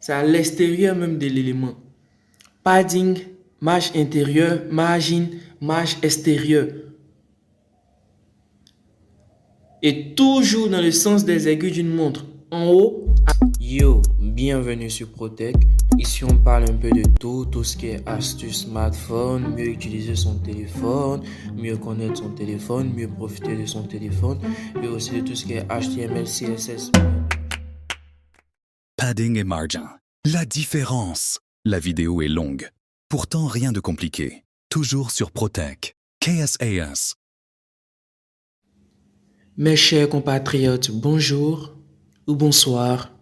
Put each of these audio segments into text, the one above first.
C'est à l'extérieur même de l'élément. Padding, marge intérieure, margin, marge extérieure. Et toujours dans le sens des aiguilles d'une montre. En haut. Yo, bienvenue sur Protec. Ici on parle un peu de tout ce qui est astuce smartphone, mieux utiliser son téléphone, mieux connaître son téléphone, mieux profiter de son téléphone, et aussi de tout ce qui est HTML, CSS. Padding et margin. La différence. La vidéo est longue. Pourtant, rien de compliqué. Toujours sur Protec. KSAS. Mes chers compatriotes, bonjour ou bonsoir,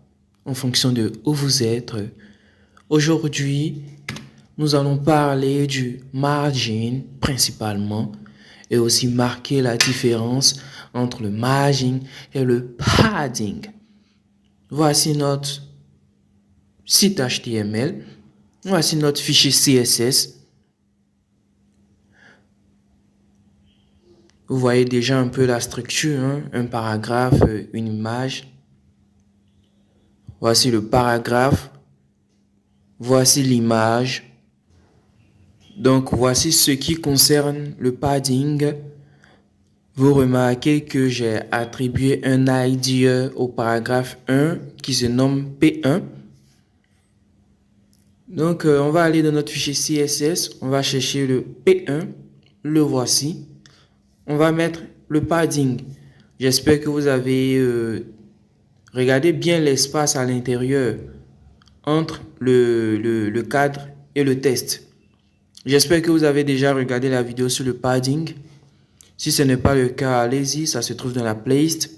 en fonction de où vous êtes. Aujourd'hui, nous allons parler du margin principalement et aussi marquer la différence entre le margin et le padding. Voici notre site HTML. Voici notre fichier CSS. Vous voyez déjà un peu la structure, hein? Un paragraphe, une image. Voici le paragraphe. Voici l'image. Donc, voici ce qui concerne le padding. Vous remarquez que j'ai attribué un ID au paragraphe 1 qui se nomme P1. Donc, on va aller dans notre fichier CSS. On va chercher le P1. Le voici. On va mettre le padding. J'espère que vous avez regardé bien l'espace à l'intérieur entre le cadre et le test. J'espère que vous avez déjà regardé la vidéo sur le padding. Si ce n'est pas le cas, allez-y, ça se trouve dans la playlist.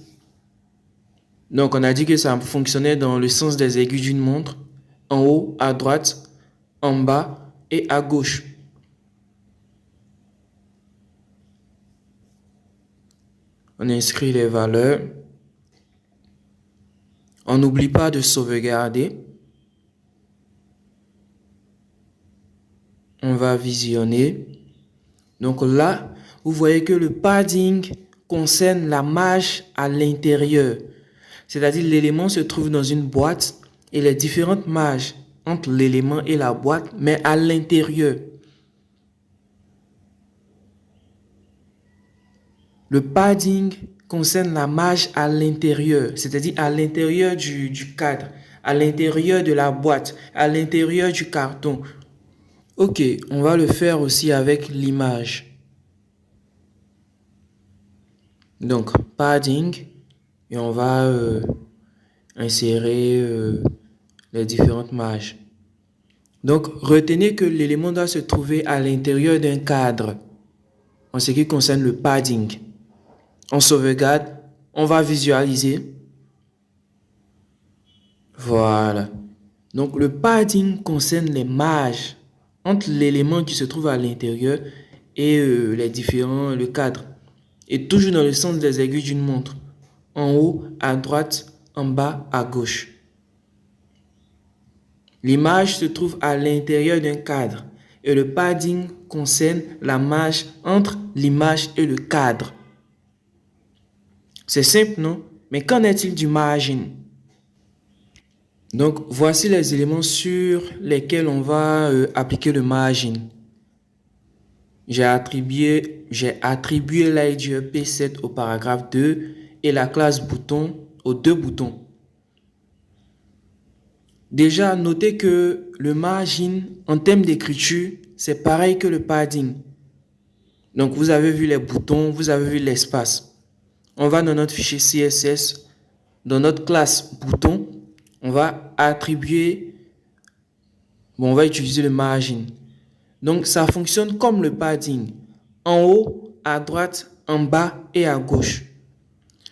Donc, on a dit que ça fonctionnait dans le sens des aiguilles d'une montre, en haut, à droite, en bas et à gauche. On inscrit les valeurs. On n'oublie pas de sauvegarder. On va visionner. Donc là, vous voyez que le padding concerne la marge à l'intérieur. C'est-à-dire l'élément se trouve dans une boîte et les différentes marges entre l'élément et la boîte, mais à l'intérieur. Le padding concerne la marge à l'intérieur, c'est-à-dire à l'intérieur du cadre, à l'intérieur de la boîte, à l'intérieur du carton. Ok, on va le faire aussi avec l'image. Donc, padding, et on va insérer les différentes marges. Donc, retenez que l'élément doit se trouver à l'intérieur d'un cadre en ce qui concerne le padding. On sauvegarde, on va visualiser. Voilà. Donc, le padding concerne les marges entre l'élément qui se trouve à l'intérieur et le cadre. Et toujours dans le sens des aiguilles d'une montre. En haut, à droite, en bas, à gauche. L'image se trouve à l'intérieur d'un cadre et le padding concerne la marge entre l'image et le cadre. C'est simple, non? Mais qu'en est-il du margin? Donc, voici les éléments sur lesquels on va appliquer le margin. J'ai attribué l'IDE P7 au paragraphe 2 et la classe bouton aux deux boutons. Déjà, notez que le margin, en termes d'écriture, c'est pareil que le padding. Donc, vous avez vu les boutons, vous avez vu l'espace. On va dans notre fichier CSS, dans notre classe bouton, on va attribuer, on va utiliser le margin. Donc, ça fonctionne comme le padding. En haut, à droite, en bas et à gauche.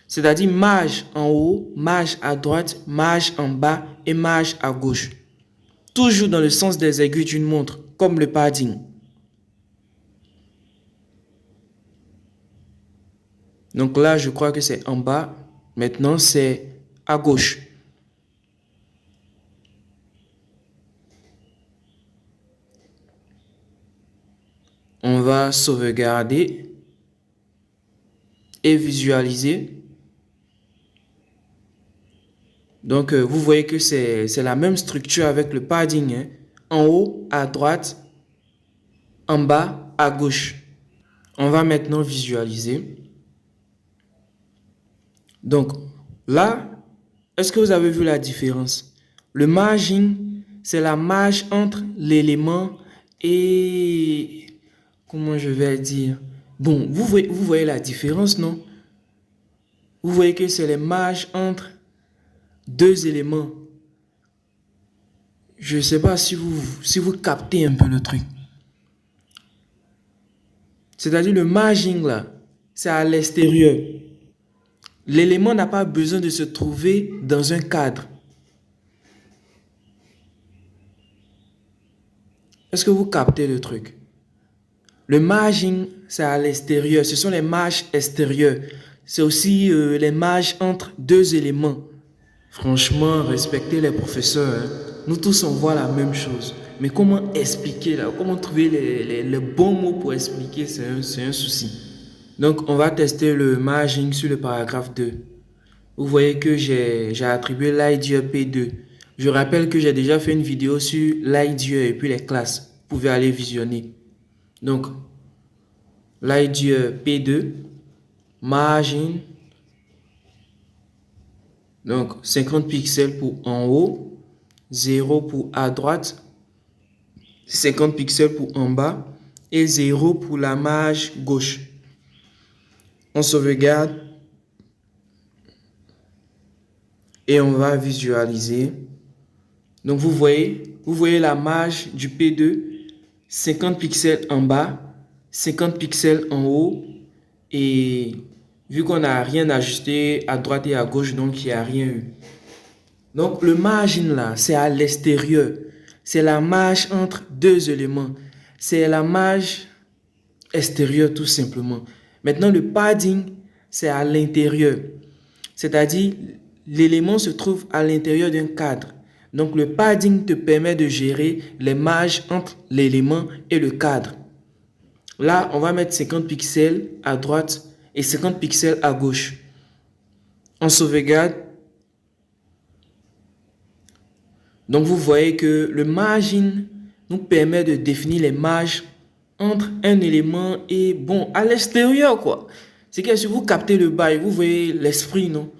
C'est-à-dire marge en haut, marge à droite, marge en bas et marge à gauche. Toujours dans le sens des aiguilles d'une montre, comme le padding. Donc là, je crois que c'est en bas. Maintenant, c'est à gauche. On va sauvegarder et visualiser. Donc, vous voyez que c'est la même structure avec le padding, hein. En haut, à droite, en bas, à gauche. On va maintenant visualiser. Donc, là, est-ce que vous avez vu la différence? Le margin, c'est la marge entre l'élément et... Comment je vais dire? Bon, vous voyez la différence, non? Vous voyez que c'est les marges entre deux éléments. Je ne sais pas si vous captez un peu le truc. C'est-à-dire le margin là, c'est à l'extérieur. L'élément n'a pas besoin de se trouver dans un cadre. Est-ce que vous captez le truc? Le margin, c'est à l'extérieur. Ce sont les marges extérieures. C'est aussi les marges entre deux éléments. Franchement, respectez les professeurs, hein. Nous tous, on voit la même chose. Mais comment expliquer là? Comment trouver les bons mots pour expliquer? C'est un souci. Donc, on va tester le margin sur le paragraphe 2. Vous voyez que j'ai attribué l'IDE P2. Je rappelle que j'ai déjà fait une vidéo sur l'IDE et puis les classes. Vous pouvez aller visionner. Donc, l'IDE P2, margin, donc 50 pixels pour en haut, 0 pour à droite, 50 pixels pour en bas et 0 pour la marge gauche. On sauvegarde et on va visualiser. Donc vous voyez la marge du P2, 50 pixels en bas, 50 pixels en haut, et vu qu'on n'a rien ajusté à droite et à gauche, donc il n'y a rien eu. Donc le margin là, c'est à l'extérieur. C'est la marge entre deux éléments. C'est la marge extérieure tout simplement. Maintenant le padding, c'est à l'intérieur. C'est-à-dire l'élément se trouve à l'intérieur d'un cadre. Donc le padding te permet de gérer les marges entre l'élément et le cadre. Là, on va mettre 50 pixels à droite et 50 pixels à gauche. On sauvegarde. Donc vous voyez que le margin nous permet de définir les marges entre un élément et bon, à l'extérieur quoi. C'est que si vous captez le bail, vous voyez l'esprit, non?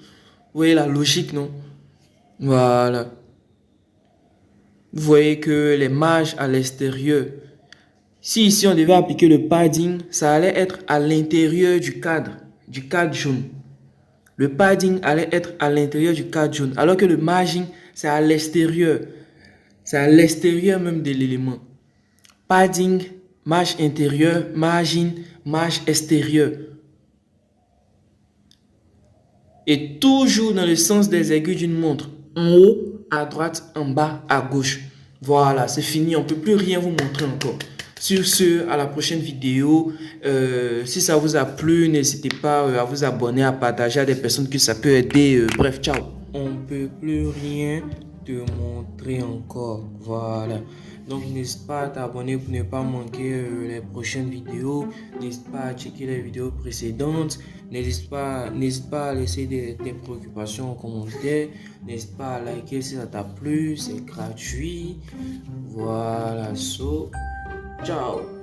Vous voyez la logique, non? Voilà. Vous voyez que les marges à l'extérieur. Si ici on devait appliquer le padding, ça allait être à l'intérieur du cadre jaune. Le padding allait être à l'intérieur du cadre jaune, alors que le margin, c'est à l'extérieur. C'est à l'extérieur même de l'élément. Padding, marge intérieure, margin, marge extérieure. Et toujours dans le sens des aiguilles d'une montre. En haut, à droite, en bas, à gauche. Voilà, c'est fini. On ne peut plus rien vous montrer encore. Sur ce, à la prochaine vidéo. Si ça vous a plu, n'hésitez pas à vous abonner, à partager à des personnes que ça peut aider. Bref, ciao. On ne peut plus rien te montrer encore. Voilà. Donc, n'hésite pas à t'abonner pour ne pas manquer les prochaines vidéos. N'hésite pas à checker les vidéos précédentes. N'hésite pas à laisser tes préoccupations en commentaire. N'hésite pas à liker si ça t'a plu. C'est gratuit. Voilà. Ciao.